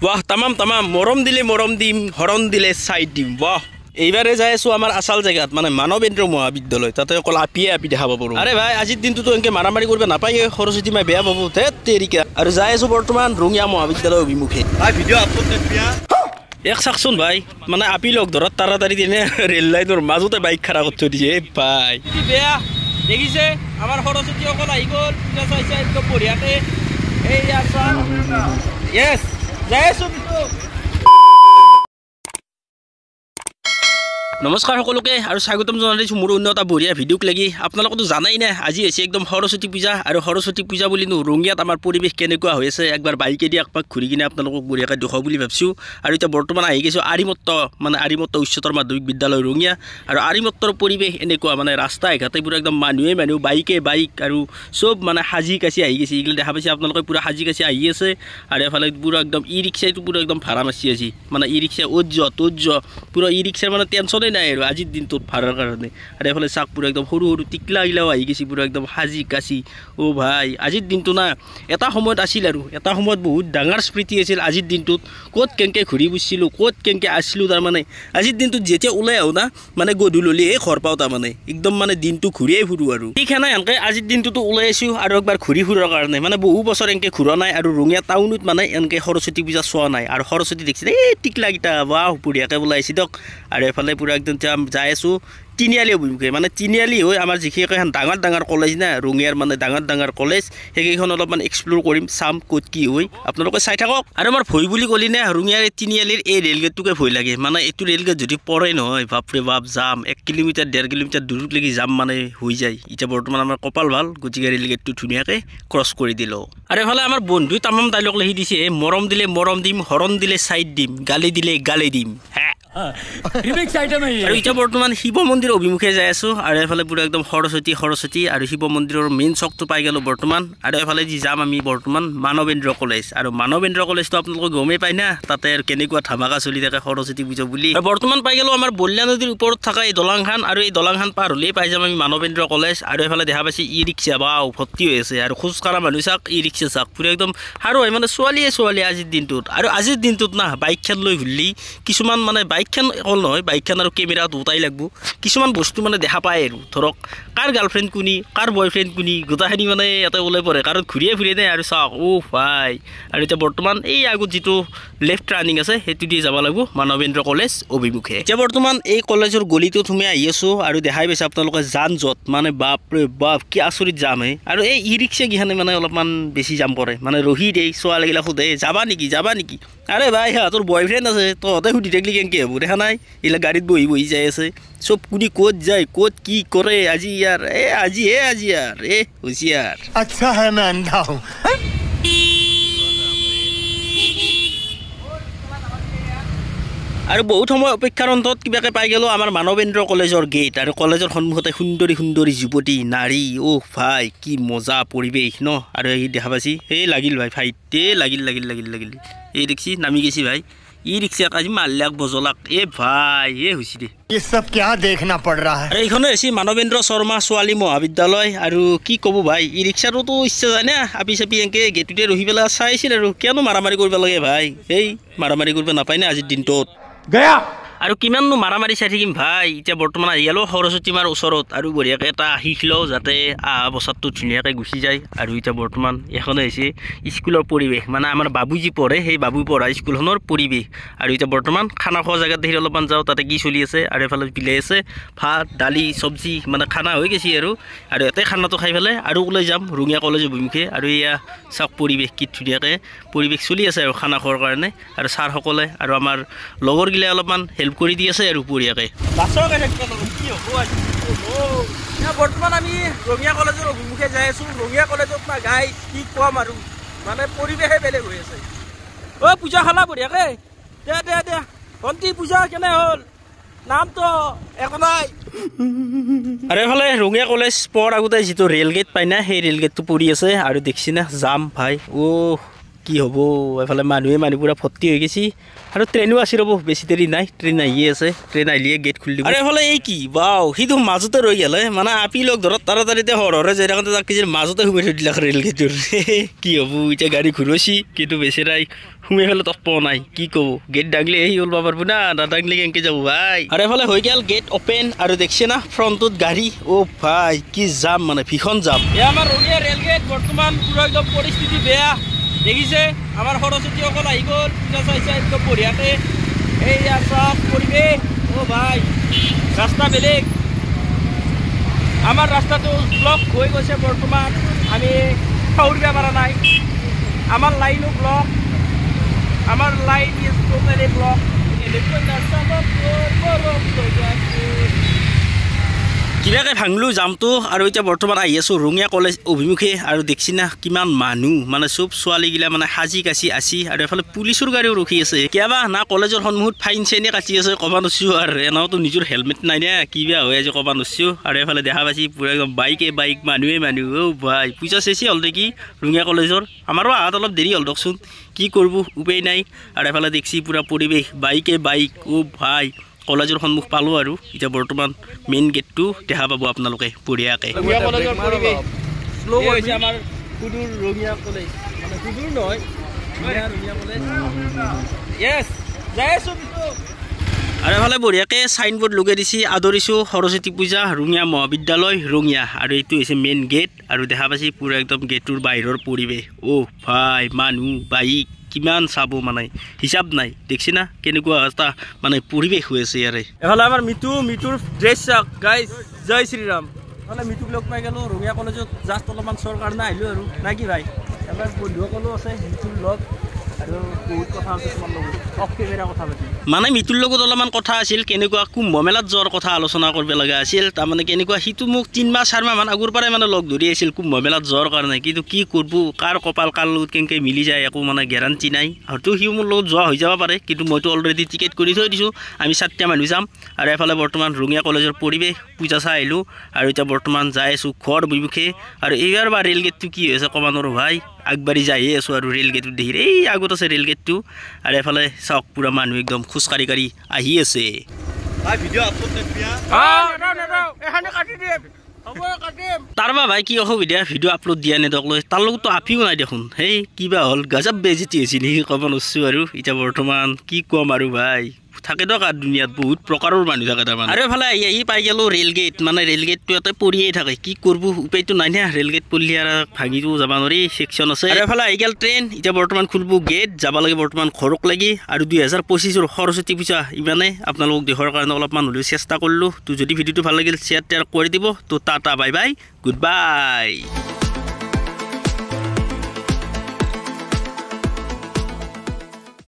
বাহ তামাম তামাম মৰম দিলে মৰম দিম হৰণ দিলে চাই দিম বাহ এইবাৰে যাই আছো আমাৰ আসাল জেগাত মানে মানৱেন্দ্ৰ মহাবিদ্যালয় তাতে অকল আপি দেখাব পাৰোঁ আৰে ভাই আজিৰ দিনটোতো এনেকে মাৰামাৰি কৰিব নাপায় সৰস্বতী মাই বেয়া পাব ধেত তেৰিকা আৰু যাই আছো বৰ্তমান ৰঙিয়া মহাবিদ্যালয় অভিমুখে ভিডিঅ' আপলোড নিদিয়া এক চাকচোন ভাই মানে আপি লগ ধৰত তাড়াতাড়ি দিনে ৰেল লাইনৰ মাজতে বাইক খাৰা কৰি থৈ দিছে ভাই বেয়া দেখিছে আমাৰ সৰস্বতী অকল আহি গ'ল পূজা চাইছে একদম বঢ়িয়াকে এই য়েছ যাই আছো নমস্কাৰ সকলোকে আৰু স্বাগতম জনাইছোঁ মোৰ অন্য এটা বঢ়িয়া ভিডিঅ'ক লাগি আপোনালোকেতো জানাই না আজি হৈছে একদম সৰস্বতী পূজা আৰু সৰস্বতী পূজা বুলি ৰঙিয়াত আমাৰ পৰিৱেশ কেনেকুৱা হৈ আছে একবাৰ বাইকেদি একপাক ঘূৰি কিনে আপোনালোকক বঢ়িয়াকৈ দেখাওঁ বুলি ভাবিছোঁ আৰু এতিয়া বৰ্তমান আহি গৈছোঁ আৰিমত্ত উচ্চতৰ মাধ্যমিক বিদ্যালয় ৰঙিয়া আৰু আৰিমত্তৰ পৰিৱেশ এনেকুৱা মানে ৰাস্তাই ঘাটে পুৰা একদম মানুহে বাইক আৰু চব মানে সাজি কাচি আহি গৈছে এইগিলা দেখা পাইছে আপোনালোকে পুৰা সাজি কাচি আহি আছে আৰু এফালে পুৰা একদম ই ৰিক্সাটো পুৰা একদম ভাড়া মাচি আছে মানে ই ৰিক্সা অ'ত পুৰা ই ৰিক্সাৰ মানে টেনশ্যনে নাই আৰু আজিৰ দিনটোত ভাড়াৰ কাৰণে আৰু এফালে চাক পুৰা একদম সৰু টিকলাগিলাও আহি গৈছে পুৰা একদম সাজি কাচি অ' ভাই আজিৰ দিনটো না এটা সময়ত আছিল আৰু এটা সময়ত বহুত ডাঙৰ স্মৃতি আছিল আজিৰ দিনটোত ক'ত কেনেকৈ ঘূৰি ফুৰিছিলোঁ ক'ত কেনেকৈ আছিলোঁ তাৰমানে আজিৰ দিনটোত যেতিয়া ওলাই আহোঁ না মানে গধূলিয়ে ঘৰ পাওঁ তাৰমানে একদম মানে দিনটো ঘূৰিয়েই ফুৰোঁ আৰু সেইকাৰণে এনেকৈ আজিৰ দিনটোতো ওলাই আছোঁ আৰু একবাৰ ঘূৰি ফুৰাৰ কাৰণে মানে বহু বছৰ এনেকৈ ঘূৰা নাই আৰু ৰঙিয়া টাউনত মানে এনেকৈ সৰস্বতী পূজা চোৱা নাই আৰু সৰস্বতী দেখিছে এই টিকলাকেইটা বাহ বঢ়িয়াকৈ ওলাইছে দিয়ক আৰু এফালে পুৰা একদম যাই আছোঁ তিনিআলি অভিমুখে মানে তিনিআলি হৈ আমাৰ যিকেইখন ডাঙৰ কলেজ না ৰঙিয়াৰ মানে ডাঙৰ কলেজ সেইকেইখন অলপমান এক্সপ্ল'ৰ কৰিম চাম ক'ত কি হৈ আপোনালোকে চাই থাকক আৰু আমাৰ ভয় বুলি ক'লি না ৰঙিয়াৰ তিনিআলিৰ এই ৰেলগেটটোকে ভয় লাগে মানে এইটো ৰেলগেট যদি পৰে নহয় বাপৰে বাপ যাম 1 কিলোমিটাৰ 1.5 কিলোমিটাৰ দূৰলৈকে যাম মানে হৈ যায় এতিয়া বৰ্তমান আমাৰ কপাল ভাল গতিকে ৰেলগেটটো ধুনীয়াকৈ ক্ৰছ কৰি দিলোঁ আৰু এফালে আমাৰ বন্ধুই তামাম ডাইলগ লিখি দিছে মৰম দিলে মৰম দিম হৰণ দিলে চাইড দিম গালি দিলে গালি দিম আৰু এতিয়া বৰ্তমান শিৱ মন্দিৰ অভিমুখে যাই আছোঁ আৰু এফালে পুৰা একদম সৰস্বতী আৰু শিৱ মন্দিৰৰ মেইন চকটো পাই গ'লোঁ বৰ্তমান আৰু এফালে যি যাম আমি বৰ্তমান মানৱেন্দ্ৰ কলেজ আৰু মানৱেন্দ্ৰ কলেজটো আপোনালোকে গমেই পায় না তাতে আৰু কেনেকুৱা ধামাকা চলি থাকে সৰস্বতী পূজা বুলি বৰ্তমান পাই গ'লোঁ আমাৰ বলিয়া নদীৰ ওপৰত থকা এই দলংখন আৰু এই দলংখন পাৰ হ'লেই পাই যাম আমি মানৱেন্দ্ৰ কলেজ আৰু এফালে দেখা পাইছে ই ৰিক্সা বা ভৰ্তি হৈ আছে আৰু খোজকঢ়া মানুহ চাওক ই ৰিক্সা চাওক পুৰা একদম আৰু হয় মানে ছোৱালীয়ে আজিৰ দিনটোত আৰু আজিৰ দিনটোত না বাইকখন লৈ ঘূৰিলি কিছুমান মানে বাইকখন অকল নহয় বাইকখন আৰু কেমেৰা দুটাই লাগব কিছুমান বস্তু মানে দেখা পায় আৰু ধৰক কাৰ গাৰ্লফ্ৰেণ্ড কোনি কাৰ বয়ফ্ৰেণ্ড কোনি গোটাখিনি মানে ইয়াতে ওলাই পৰে কাৰণ ঘূৰিয়ে ফুৰিয়ে নাই আৰু চাওক অ' ভাই আৰু এতিয়া বৰ্তমান এই আগত যিটো লেফ্ট টাৰ্ণিং আছে সেইটো দি যাব লাগিব মানৱেন্দ্ৰ কলেজ অভিমুখে এতিয়া বৰ্তমান এই কলেজৰ গলিটোত সোমাই আহি আছোঁ আৰু দেখাই পাইছে আপোনালোকে যান জঁট মানে বাপৰে বাপ কি আচৰিত যাম হে আৰু এই ই ৰিক্সাকেইখনে মানে অলপমান বেছি জাম কৰে মানে ৰহি দেই ছোৱালীগিলা সোধে যাবা নেকি আৰে ভাই সিহঁতৰ বয়ফ্ৰেণ্ড আছে তহঁতে সুধি থাকিলি কেনেকৈ হ'ব দেখা নাই এইবিলাক গাড়ীত বহি যাই আছে চব কোনি ক'ত যায় ক'ত কি কৰে আজি ইয়াৰ হুচিয়াৰ আচ্ছা হে মই আন্ধা হুঁ আৰু বহুত সময় অপেক্ষাৰ অন্তত কিবাকৈ পাই গ'লোঁ আমাৰ মানৱেন্দ্ৰ কলেজৰ গেট আৰু কলেজৰ সন্মুখতে সুন্দৰী যুৱতী নাৰী অ' ভাই কি মজা পৰিৱেশ ন আৰু এই দেখা পাইছি এই লাগিল ভাই ফাইটে লাগিল এই দেখছি নামি গৈছি ভাই ই ৰিক্সাক আজি মাল্লাক বজলাক ভাই হৈছে দে এইখনে হৈছে মানৱেন্দ্ৰ শৰ্মা ছোৱালী মহাবিদ্যালয় আৰু কি ক'ব ভাই ই ৰিক্সাটোতো ইচ্ছা যায় না আপি চাপি এনেকৈ গেটটোতে ৰখি পেলাই চাইছিল আৰু কিয়নো মাৰামাৰি কৰিব লাগে ভাই মাৰামাৰি কৰিব নাপায় না আজিৰ দিনটোত আৰু কিমাননো মাৰামাৰি চাই থাকিম ভাই এতিয়া বৰ্তমান আহি গ'লোঁ সৰস্বতী মাৰ ওচৰত আৰু বঢ়িয়াকৈ এটা শিকিলোঁ যাতে অহা বছৰটো ধুনীয়াকৈ গুচি যায় আৰু এতিয়া বৰ্তমান এখনে হৈছে স্কুলৰ পৰিৱেশ মানে আমাৰ বাবু যি পঢ়ে সেই বাবু পঢ়া স্কুলখনৰ পৰিৱেশ আৰু এতিয়া বৰ্তমান খানা খোৱা জেগাত দেখি অলপমান যাওঁ তাতে কি চলি আছে আৰু এফালে বিলাই আছে ভাত দালি চব্জি মানে খানা হৈ গৈছে আৰু ইয়াতে খানাটো খাই পেলাই আৰু ওলাই যাম ৰঙিয়া কলেজ অভিমুখে আৰু এয়া চাওক পৰিৱেশ কি ধুনীয়াকৈ পৰিৱেশ চলি আছে আৰু খানা খোৱাৰ কাৰণে আৰু ছাৰসকলে আৰু আমাৰ লগৰগিলাই অলপমান হেল্প কৰি দি আছে আৰু বঢ়িয়াকৈ বৰ্তমান আমি ৰঙিয়া কলেজৰ অভিমুখে যাই আছোঁ ৰঙিয়া কলেজত না গাই কি কম আৰু মানে পৰিৱেশে বেলেগ হৈ আছে পূজা খালা বঢ়িয়াকৈ দে ভণ্টি পূজা কেনে হ'ল নামটো একো নাই আৰু এইফালে ৰঙিয়া কলেজ পোৱাৰ আগতে যিটো ৰেলগেট পাই না সেই ৰেলগেটটো পৰি আছে আৰু দেখিছি না যাম ভাই কি হ'ব এফালে মানুহ পুৰা ভৰ্তি হৈ গৈছে আৰু ট্ৰেইনো আছে ৰ'ব বেছি দেৰি নাই ট্ৰেইন আহিয়ে আছে ট্ৰেইন আহিলে গেট খুলি দিব আৰু এফালে এই কি বাও সিটো মাজতে ৰৈ গ'লে মানে আপি লগ ধৰক তাড়াতাড়িতে সৰহৰে যাই থাকোঁতে তাক কিজে মাজতে সোমাই থৈ দিলাক ৰেল গেটৰ কি হ'ব এতিয়া গাড়ী ঘূৰাইছি কিন্তু বেচেৰাই সোমাই ফেলে তৎ পোৱা নাই কি ক'ব গেট দাঙলি আহি ওলবা পাৰব না নাদাঙলি কেনেকৈ যাব ভাই আৰু এফালে হৈ গ'ল গেট অপেন আৰু দেখিছে না ফ্ৰণ্টত গাড়ী অ' ভাই কি যাম মানে ভীষণ যাম এয়া আমাৰ ৰঙিয়া ৰেল গেট বৰ্তমান পুৰা একদম পৰিস্থিতি বেয়া দেখিছে আমাৰ সৰস্বতীসকল আহি গ'ল পূজা চাইছে একদম বঢ়িয়াকৈ এইয়া চব পৰিৱেশ অ' ভাই ৰাস্তা বেলেগ আমাৰ ৰাস্তাটো ব্লক হৈ গৈছে বৰ্তমান আমি সাউৰিব পৰা নাই আমাৰ লাইনো ব্লক আমাৰ লাইন ইজ টোটালি ব্লক কিবাকৈ ভাঙলোঁ জামটো আৰু এতিয়া বৰ্তমান আহি আছোঁ ৰঙিয়া কলেজ অভিমুখে আৰু দেখিছি না কিমান মানুহ মানে চব ছোৱালীগিলা মানে সাজি কাচি আছি আৰু এফালে পুলিচৰ গাড়ীও ৰখি আছে কিবা না কলেজৰ সন্মুখত ফাইন চাইনে কাটি আছে ক'ব নোৱাৰিছোঁ আৰু এনেওতো নিজৰ হেলমেট নাই নে কিবা হৈ আছে ক'ব নোৱাৰিছোঁ আৰু এফালে দেখা পাইছি পুৰা একদম বাইক মানুহে অ' ভাই পইচা চেচি হ'ল নেকি ৰঙিয়া কলেজৰ আমাৰো আহাত অলপ দেৰি হ'ল দিয়কচোন কি কৰিব উপায় নাই আৰু এফালে দেখিছি পুৰা পৰিৱেশ বাইক অ' ভাই কলেজৰ সন্মুখ পালোঁ আৰু এতিয়া বৰ্তমান মেইন গেটটো দেখা পাব আপোনালোকে বঢ়িয়াকৈ আমাৰ সুদূৰ ৰঙিয়া কলেজ মানে সুদূৰ নহয় ৰঙিয়া কলেজ আৰু এফালে বঢ়িয়াকৈ চাইনবোৰ্ড লগাই দিছে আদৰিছোঁ সৰস্বতী পূজা ৰঙিয়া মহাবিদ্যালয় ৰঙিয়া আৰু এইটো হৈছে মেইন গেট আৰু দেখা পাইছে পুৰা একদম গেটটোৰ বাহিৰৰ পৰিৱেশ অ' ভাই মানুহ বাইক কিমান চাব মানে হিচাপ নাই দেখছি না কেনেকুৱা এটা মানে পৰিৱেশ হৈ আছে ইয়াৰে এফালে আমাৰ মিতুৰ ড্ৰেছ চাওক গাইজ জয় শ্ৰীৰাম এফালে মিতুক লগ পাই গ'লোঁ ৰঙিয়া কলেজত জাষ্ট অলপমান চোৱাৰ কাৰণে আহিলোঁ আৰু নাই কি ভাই এবাৰ বন্ধুসকলো আছে মিতুৰ লগ আৰু বহুত কথা আছে তোমাৰ লগত অফ কেমেৰা কথা পাতি মানে মিতুৰ লগত অলপমান কথা আছিল কেনেকুৱা কুম্ভ মেলাত যোৱাৰ কথা আলোচনা কৰিব লগা আছিল তাৰমানে কেনেকুৱা সিটো মোক 3 মাহ 4 মাহমান আগৰ পৰাই মানে লগ ধৰি আছিল কুম্ভ মেলাত যোৱাৰ কাৰণে কিন্তু কি কৰিব কাৰ কপাল কাৰ লগত কেনেকৈ মিলি যায় একো মানে গেৰাণ্টি নাই হয়তো সি মোৰ লগত যোৱা হৈ যাব পাৰে কিন্তু মইতো অলৰেডি টিকেট কৰি থৈ দিছোঁ আমি 4টা মানুহ যাম আৰু এফালে বৰ্তমান ৰঙিয়া কলেজৰ পৰিৱেশ পূজা চাই আহিলোঁ আৰু এতিয়া বৰ্তমান যাই আছোঁ ঘৰ বিমুখে আৰু এইবাৰ বা ৰেল গেটটো কি হৈছে ক'ব নোৱাৰোঁ ভাই আগবাঢ়ি যাইয়ে আছোঁ আৰু ৰেল গেটটো দেখি এই আগত আছে ৰেল গেটটো আৰু এফালে চাওক পুৰা মানুহ একদম খোজকাঢ়ি আহি আছে তাৰবা ভাই কি অসুবিধা ভিডিঅ' আপলোড দিয়া নেদক লৈ তাৰ লগততো আপিও নাই দেখোন সেই কিবা হ'ল গাজাব বেজিতি হৈছে নেকি ক'ব নোৱাৰিছোঁ আৰু এতিয়া বৰ্তমান কি ক'ম আৰু ভাই থাকে দিয়ক আৰু দুনিয়াত বহুত প্ৰকাৰৰ মানুহ থাকে তাৰমানে আৰু এফালে আহি পাই গ'লোঁ ৰেল গেট মানে ৰেল গেটটো ইয়াতে পৰিয়েই থাকে কি কৰিব উপায়টো নাই না ৰেল গেট পৰিলে আৰু ভাঙিটো যাব নোৱাৰি ছেকশ্যন আছে আৰু এফালে আহি গ'ল ট্ৰেইন এতিয়া বৰ্তমান খুলিব গেট যাব লাগে বৰ্তমান ঘৰক লাগি আৰু 2025ৰ সৰস্বতী পূজা ইমানে আপোনালোকক দেখাৰ কাৰণে অলপমান হ'লেও চেষ্টা কৰিলোঁ তো যদি ভিডিঅ'টো ভাল লাগিল শ্বেয়াৰ কৰি দিব তো tata bye bye good bye